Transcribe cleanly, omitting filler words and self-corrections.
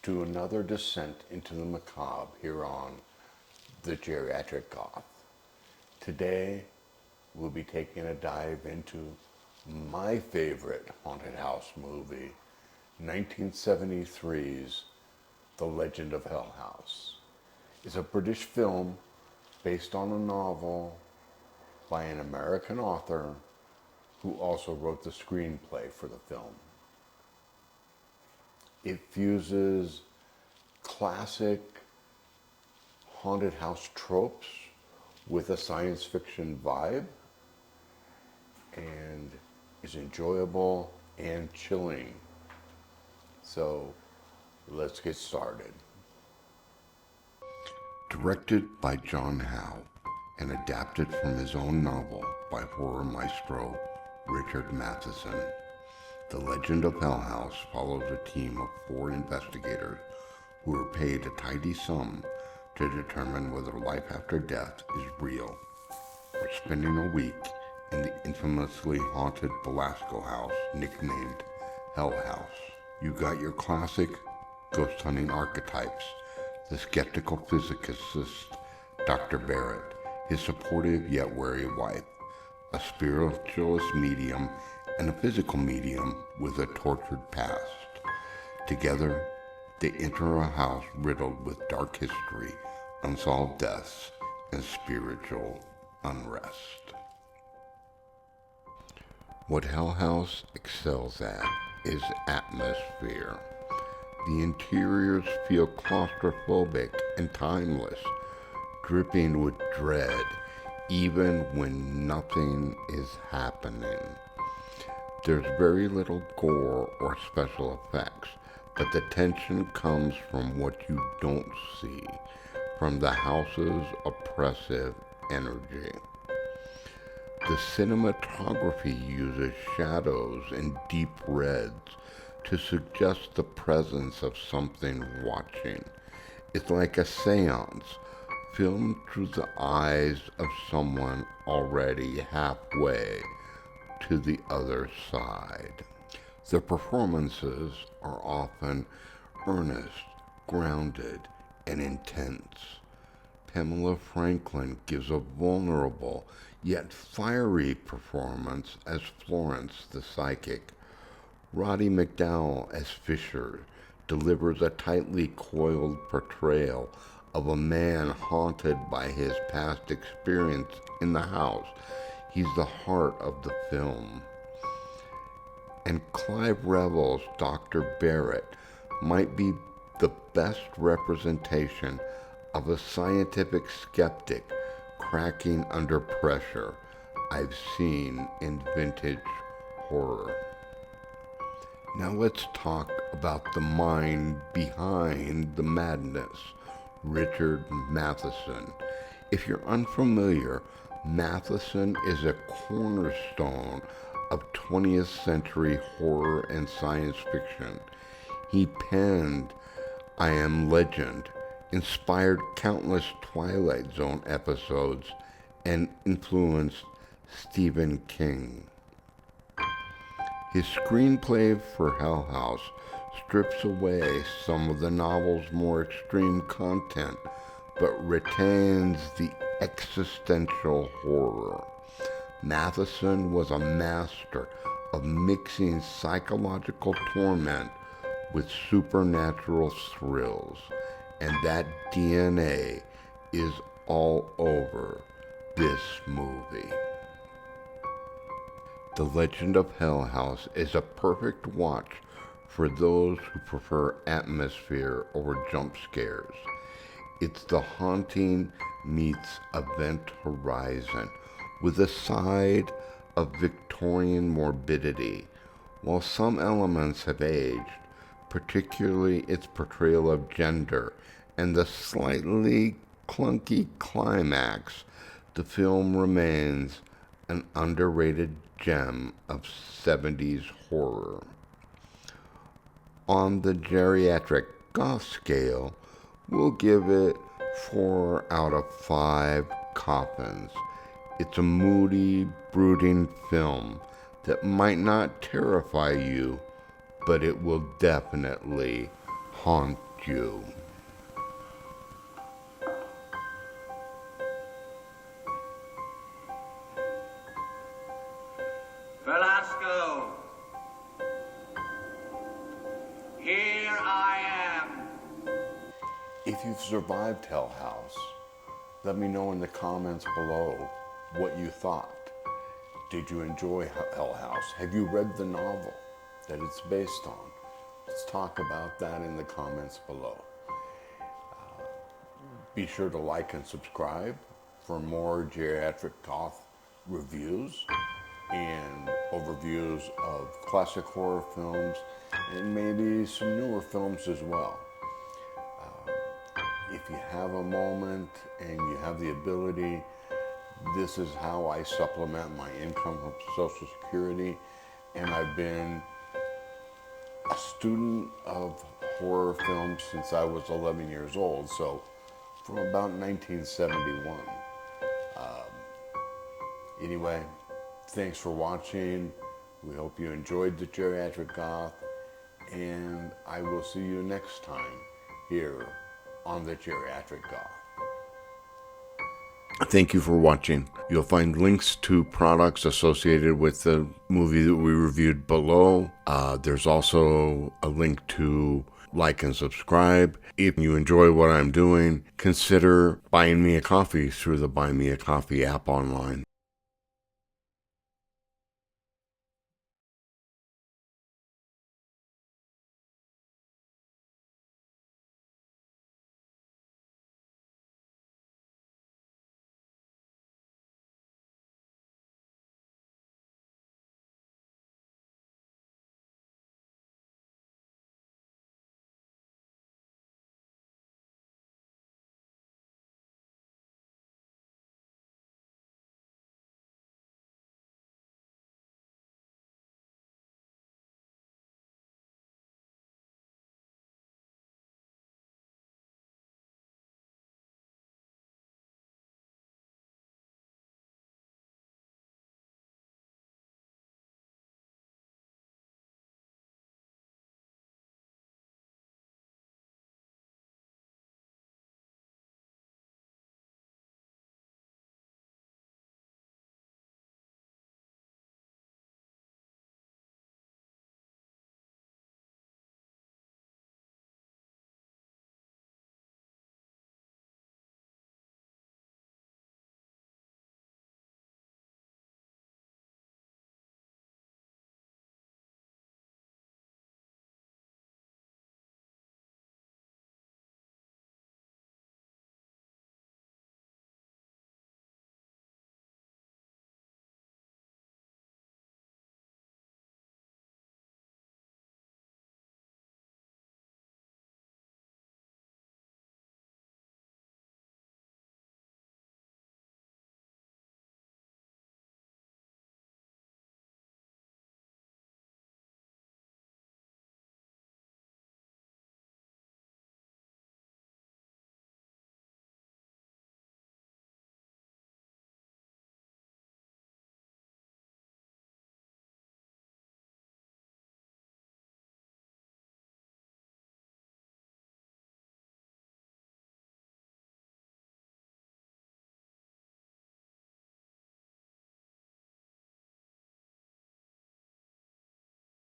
to another descent into the macabre here on the Geriatric Goth. Today, we'll be taking a dive into my favorite haunted house movie, 1973's The Legend of Hell House. It's a British film based on a novel by an American author who also wrote the screenplay for the film. It fuses classic haunted house tropes with a science fiction vibe and is enjoyable and chilling. So let's get started. Directed by John Howe and adapted from his own novel by horror maestro Richard Matheson, The Legend of Hell House follows a team of 4 investigators who are paid a tidy sum to determine whether life after death is real. We're spending a week in the infamously haunted Bellasco house nicknamed Hell House. You got your classic ghost hunting archetypes: the skeptical physicist Dr. Barrett, his supportive yet wary wife, a spiritualist medium, and a physical medium with a tortured past. Together, they enter a house riddled with dark history, unsolved deaths, and spiritual unrest. What Hell House excels at is atmosphere. The interiors feel claustrophobic and timeless, dripping with dread, even when nothing is happening. There's very little gore or special effects, but the tension comes from what you don't see, from the house's oppressive energy. The cinematography uses shadows and deep reds to suggest the presence of something watching. It's like a seance, filmed through the eyes of someone already halfway to the other side. The performances are often earnest, grounded, and intense. Pamela Franklin gives a vulnerable yet fiery performance as Florence the psychic. Roddy McDowell as Fischer delivers a tightly coiled portrayal of a man haunted by his past experience in the house. He's the heart of the film. And Clive Revel's Dr. Barrett might be the best representation of a scientific skeptic cracking under pressure I've seen in vintage horror. Now let's talk about the mind behind the madness, Richard Matheson. If you're unfamiliar, Matheson is a cornerstone of 20th century horror and science fiction. He penned I Am Legend, inspired countless Twilight Zone episodes, and influenced Stephen King. His screenplay for Hell House strips away some of the novel's more extreme content, but retains the existential horror. Matheson was a master of mixing psychological torment with supernatural thrills, and that DNA is all over this movie. The Legend of Hell House is a perfect watch for those who prefer atmosphere over jump scares. It's the haunting meets event horizon with a side of Victorian morbidity. While some elements have aged, particularly its portrayal of gender and the slightly clunky climax, the film remains an underrated gem of 70s horror. On the Geriatric Goth scale, we'll give it 4 out of 5 coffins. It's a moody, brooding film that might not terrify you, but it will definitely haunt you. Bellasco, here I am. If you've survived Hell House, let me know in the comments below what you thought. Did you enjoy Hell House? Have you read the novel that it's based on? Let's talk about that in the comments below. Be sure to like and subscribe for more Geriatric Goth reviews and overviews of classic horror films and maybe some newer films as well. If you have a moment and you have the ability, this is how I supplement my income from Social Security, and I've been a student of horror films since I was 11 years old, so from about 1971. Anyway, thanks for watching. We hope you enjoyed the Geriatric Goth, and I will see you next time here on the Geriatric Goth. Thank you for watching. You'll find links to products associated with the movie that we reviewed below. There's also a link to like and subscribe. If you enjoy what I'm doing, consider buying me a coffee through the Buy Me a Coffee app online.